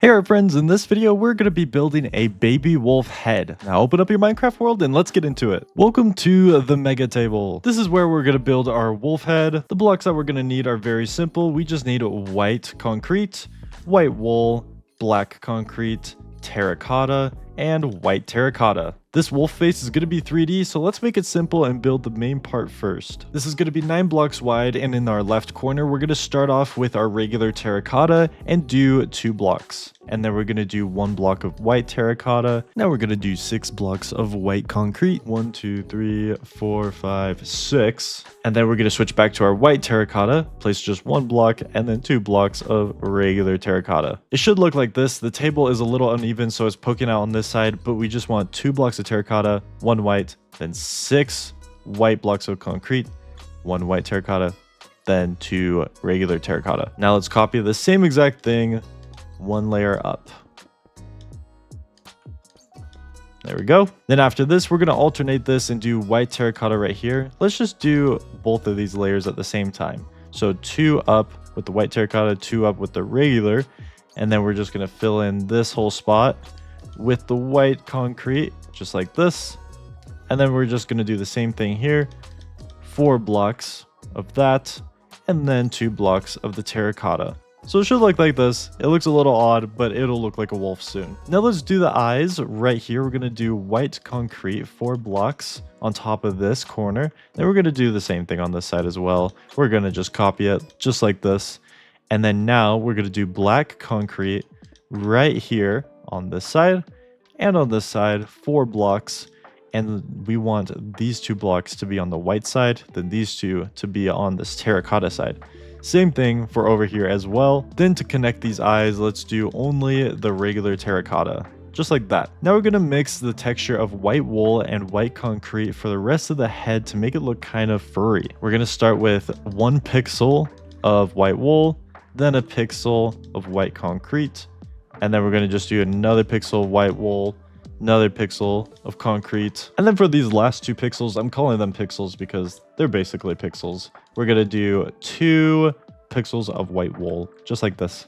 Hey our friends, in this video we're going to be building a baby wolf head. Now open up your Minecraft world and let's get into it. Welcome to the mega table. This is where we're going to build our wolf head. The blocks that we're going to need are very simple. We just need white concrete, white wool, black concrete, terracotta, and white terracotta. This wolf face is going to be 3D, so let's make it simple and build the main part first. This is going to be 9 blocks wide, and in our left corner, we're going to start off with our regular terracotta and do 2 blocks. And then we're going to do 1 block of white terracotta. Now we're going to do 6 blocks of white concrete. 1, 2, 3, 4, 5, 6. And then we're going to switch back to our white terracotta, place just 1 block, and then 2 blocks of regular terracotta. It should look like this. The table is a little uneven, so it's poking out on this side, but we just want 2 blocks of terracotta, 1 white, then 6 white blocks of concrete, 1 white terracotta, then 2 regular terracotta. Now let's copy the same exact thing 1 layer up. There we go. Then after this, we're going to alternate this and do white terracotta right here. Let's just do both of these layers at the same time. So 2 up with the white terracotta, 2 up with the regular, and then we're just going to fill in this whole spot with the white concrete, just like this. And then we're just going to do the same thing here. 4 blocks of that, and then 2 blocks of the terracotta. So it should look like this. It looks a little odd, but it'll look like a wolf soon. Now let's do the eyes right here. We're going to do white concrete, 4 blocks on top of this corner. Then we're going to do the same thing on this side as well. We're going to just copy it just like this. And then now we're going to do black concrete right here on this side and on this side, 4 blocks. And we want these 2 blocks to be on the white side, then these 2 to be on this terracotta side. Same thing for over here as well. Then to connect these eyes, let's do only the regular terracotta, just like that. Now we're going to mix the texture of white wool and white concrete for the rest of the head to make it look kind of furry. We're going to start with 1 pixel of white wool, then a pixel of white concrete, and then we're going to just do another pixel of white wool, another pixel of concrete. And then for these last 2 pixels, I'm calling them pixels because they're basically pixels. We're going to do 2 pixels of white wool, just like this.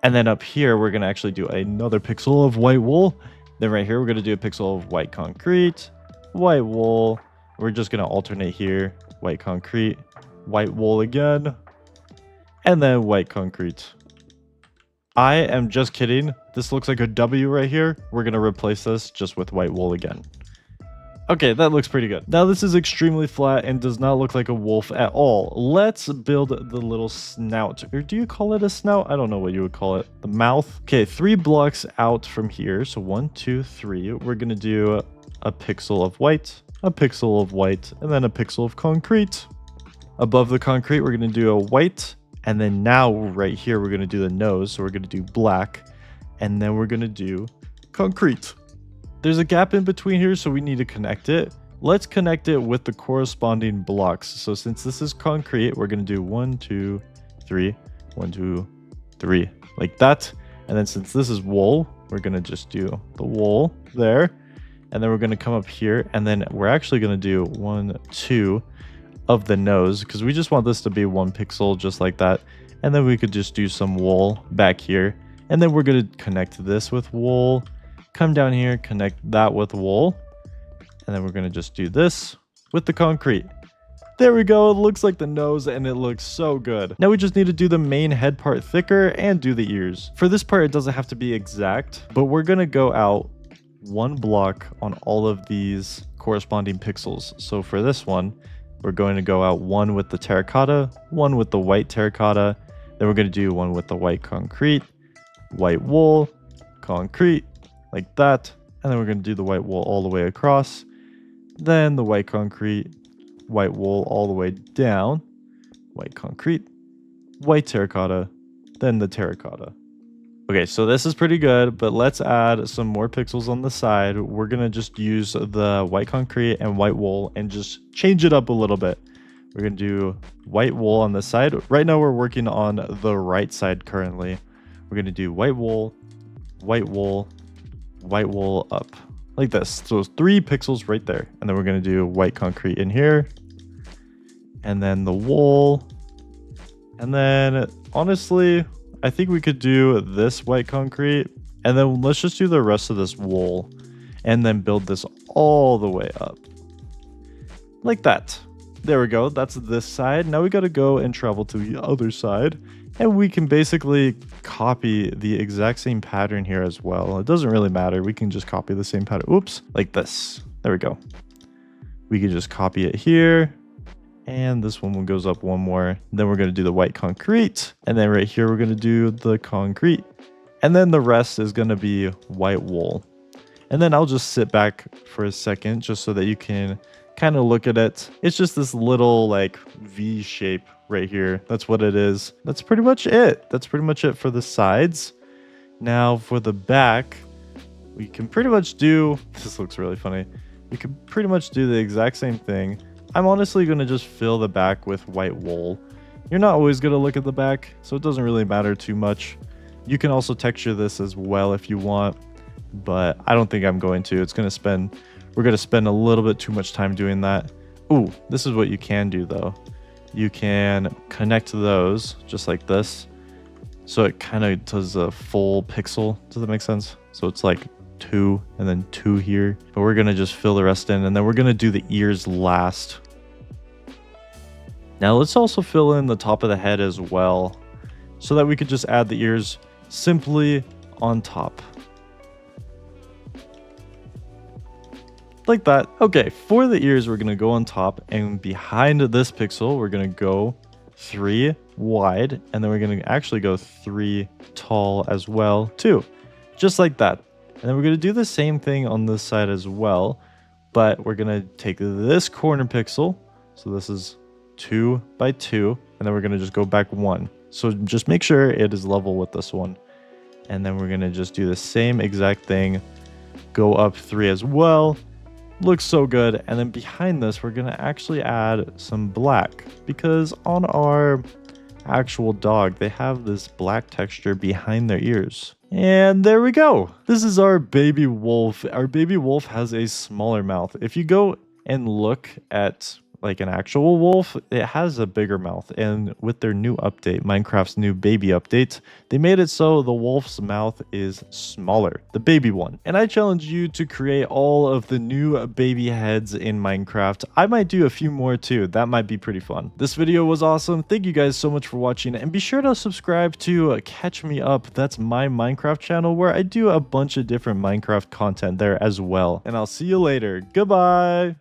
And then up here, we're going to actually do another pixel of white wool. Then right here, we're going to do a pixel of white concrete, white wool. We're just going to alternate here, white concrete, white wool again, and then white concrete. I am just kidding. This looks like a W right here. We're going to replace this just with white wool again. Okay, that looks pretty good. Now this is extremely flat and does not look like a wolf at all. Let's build the little snout. Or do you call it a snout? I don't know what you would call it. The mouth. Okay, 3 blocks out from here. So 1, 2, 3. We're going to do a pixel of white, a pixel of white, and then a pixel of concrete. Above the concrete, we're going to do a white. And then now right here, we're going to do the nose. So we're going to do black. And then we're going to do concrete. There's a gap in between here, so we need to connect it. Let's connect it with the corresponding blocks. So since this is concrete, we're going to do 1, 2, 3, 1, 2, 3, like that. And then since this is wool, we're going to just do the wool there. And then we're going to come up here. And then we're actually going to do 1, 2 of the nose, because we just want this to be 1 pixel, just like that. And then we could just do some wool back here. And then we're going to connect this with wool. Come down here, connect that with wool. And then we're going to just do this with the concrete. There we go. It looks like the nose and it looks so good. Now we just need to do the main head part thicker and do the ears. For this part, it doesn't have to be exact, but we're going to go out 1 block on all of these corresponding pixels. So for this one, we're going to go out 1 with the terracotta, 1 with the white terracotta. Then we're going to do 1 with the white concrete, white wool, concrete, like that. And then we're going to do the white wool all the way across. Then the white concrete, white wool all the way down, white concrete, white terracotta, then the terracotta. Okay, so this is pretty good, but let's add some more pixels on the side. We're going to just use the white concrete and white wool and just change it up a little bit. We're going to do white wool on the side. Right now we're working on the right side currently. We're going to do white wool, white wool, white wool up like this. So 3 pixels right there. And then we're going to do white concrete in here. And then the wool. And then honestly, I think we could do this white concrete, and then let's just do the rest of this wool, and then build this all the way up. Like that. There we go. That's this side. Now we got to go and travel to the other side, and we can basically copy the exact same pattern here as well. It doesn't really matter. We can just copy the same pattern. Oops, like this. There we go. We can just copy it here, and this one goes up one more. Then we're going to do the white concrete, and then right here we're going to do the concrete, and then the rest is going to be white wool. And then I'll just sit back for a second just so that you can kind of look at it. It's just this little like V shape right here. That's what it is. That's pretty much it. That's pretty much it for the sides. Now for the back, we can pretty much do, this looks really funny. We can pretty much do the exact same thing. I'm honestly going to just fill the back with white wool. You're not always going to look at the back, so it doesn't really matter too much. You can also texture this as well if you want, but I don't think I'm going to. We're going to spend a little bit too much time doing that. Ooh, this is what you can do though. You can connect those just like this. So it kind of does a full pixel. Does that make sense? So it's like 2 and then 2 here. But we're going to just fill the rest in, and then we're going to do the ears last. Now let's also fill in the top of the head as well, so that we could just add the ears simply on top. Like that. Okay, for the ears, we're going to go on top, and behind this pixel, we're going to go 3 wide, and then we're going to actually go 3 tall as well, too. Just like that. And then we're going to do the same thing on this side as well, but we're going to take this corner pixel. So this is 2 by 2, and then we're going to just go back 1. So just make sure it is level with this one. And then we're going to just do the same exact thing, go up 3 as well. Looks so good. And then behind this, we're going to actually add some black, because on our actual dog, they have this black texture behind their ears. And there we go. This is our baby wolf. Our baby wolf has a smaller mouth. If you go and look at like an actual wolf, it has a bigger mouth. And with their new update, Minecraft's new baby update, they made it so the wolf's mouth is smaller, the baby one. And I challenge you to create all of the new baby heads in Minecraft. I might do a few more too. That might be pretty fun. This video was awesome. Thank you guys so much for watching, and be sure to subscribe to Catch Me Up. That's my Minecraft channel where I do a bunch of different Minecraft content there as well. And I'll see you later. Goodbye.